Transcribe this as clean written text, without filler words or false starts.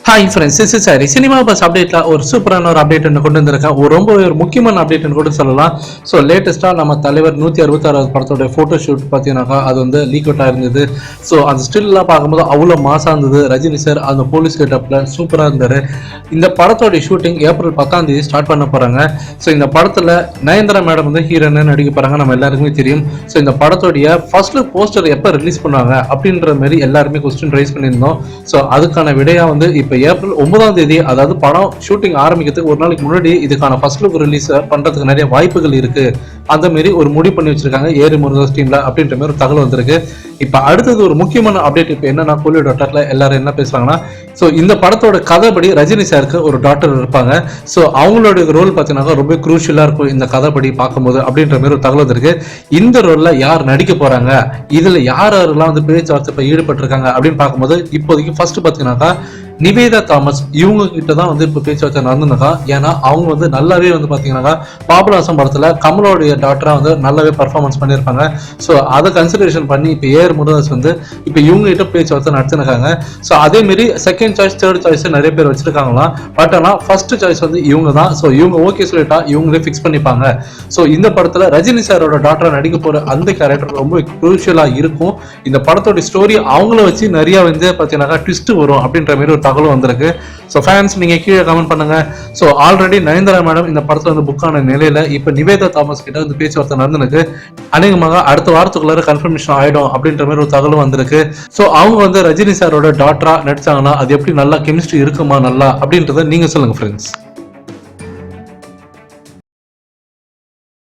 Hi friends, this is Hari. Cinema buzz அப்டேட்ல ஒரு சூப்பரான ஒரு அப்டேட் கொண்டு வந்திருக்கேன். ரொம்ப முக்கியமான அப்டேட் கூட சொல்லலாம். ஸோ லேட்டஸ்ட்டாக நம்ம தலைவர் 166வது படத்தோட ஃபோட்டோ ஷூட் பார்த்தீங்கன்னாக்கா அது வந்து லீக் அவுட் ஆயிருந்தது. ஸோ அந்த ஸ்டில்லாம் பார்க்கும்போது அவ்வளோ மாசாக இருந்தது. ரஜினி சார் அந்த போலீஸ் கெட்டப்பில் சூப்பராக இருந்தார். இந்த படத்தோடைய ஷூட்டிங் ஏப்ரல் 10 ஸ்டார்ட் பண்ண போகிறாங்க. ஸோ இந்த படத்தில் நயன்தாரா மேடம் வந்து ஹீரோன்னு நடிக்க போகிறாங்க, நம்ம எல்லாருக்குமே தெரியும். ஸோ இந்த படத்தோடைய ஃபர்ஸ்ட் லுக் போஸ்டர் எப்போ ரிலீஸ் பண்ணுவாங்க அப்படின்ற மாதிரி எல்லாருமே கொஸ்டின் ரைஸ் பண்ணியிருந்தோம். ஸோ அதுக்கான விடையா வந்து இப்போ ஏப்ரல் 9 அதாவது படம் ஷூட்டிங் ஆரம்பிக்கிறதுக்கு ஒரு நாளைக்கு முன்னாடி இதுக்கான ஃபர்ஸ்ட் லுக் ரிலீஸ் பண்றதுக்கு நிறைய வாய்ப்புகள் இருக்கு. அந்த மாதிரி ஒரு முடிவு பண்ணி வச்சிருக்காங்க ஏரி முருகன் டீம்ல அப்படின்ற மாதிரி ஒரு தகவல் வந்திருக்கு. இப்ப அடுத்தது ஒரு முக்கியமான அப்டேட் இப்ப என்னன்னா, கோலி டாக்டர்ல எல்லாரும் என்ன பேசுறாங்கன்னா, ஸோ இந்த படத்தோட கதைப்படி ரஜினி சாருக்கு ஒரு டாக்டர் இருப்பாங்க. ஸோ அவங்களோட ரோல் பார்த்தீங்கன்னா ரொம்ப குரூஷியலா இருக்கும் இந்த கதைப்படி பார்க்கும்போது அப்படின்ற மாதிரி ஒரு தகவல் இருக்கு. இந்த ரோல்ல யார் நடிக்க போறாங்க, இதுல யாரெல்லாம் வந்து பேச்சுவார்த்தை ஈடுபட்டு இருக்காங்க அப்படின்னு பார்க்கும்போது இப்போதைக்கு ஃபர்ஸ்ட் பார்த்தீங்கன்னாக்கா நிவேதா தாமஸ் இவங்க கிட்ட தான் வந்து இப்போ பேச்சுவார்த்தை நடந்துனாக்கா. ஏன்னா அவங்க வந்து நல்லாவே வந்து பார்த்தீங்கன்னாக்கா பாபநாசம் படத்துல கமலோடைய டாக்டரா வந்து நல்லாவே பர்ஃபார்மன்ஸ் பண்ணியிருப்பாங்க. ஸோ அதை கன்சிடரேஷன் பண்ணி இப்போ ஏஆர் முருகதாஸ் வந்து இப்போ இவங்க கிட்ட பேச்சுவார்த்தை நடத்தினாங்க. ஸோ அதே மாதிரி செகண்ட் சாய்ஸ் தேர்ட் சாய்ஸ் நிறைய பேர் வச்சிருக்காங்களாம். பட் ஆனால் ஃபர்ஸ்ட் சாய்ஸ் வந்து இவங்க தான். ஸோ இவங்க ஓகே சொல்லிட்டா இவங்களே ஃபிக்ஸ் பண்ணிப்பாங்க. ஸோ இந்த படத்துல ரஜினி சாரோட டாக்டரா நடிக்க போற அந்த கேரக்டர் ரொம்ப குரூஷியலா இருக்கும். இந்த படத்தோட ஸ்டோரி அவங்கள வச்சு நிறைய வந்து பார்த்தீங்கன்னாக்கா ட்விஸ்ட் வரும் அப்படின்ற மாதிரி ஒரு தகவல் வந்திருக்கு. ஸோ ஃபேன்ஸ் நீங்க கீழே கமெண்ட் பண்ணுங்க. ஸோ ஆல்ரெடி நயன்தாரா மேடம் இந்த படத்துல வந்து புக் ஆன நிலையில இப்ப நிவேதா தாமஸ் கிட்ட வந்து பேச்சுவார்த்தை நடந்துருக்கு. அநேகமாக அடுத்த வாரத்துக்குள்ளார கன்ஃபர்மேஷன் ஆயிடும் அப்படின்ற மாதிரி ஒரு தகவல் வந்திருக்கு. ஸோ அவங்க வந்து ரஜினி சாரோட டாக்டரா நடிச்சாங்கன்னா அது எப்படி நல்லா கெமிஸ்ட்ரி இருக்குமா நல்லா அப்படின்றத நீங்க சொல்லுங்க ஃப்ரெண்ட்ஸ்.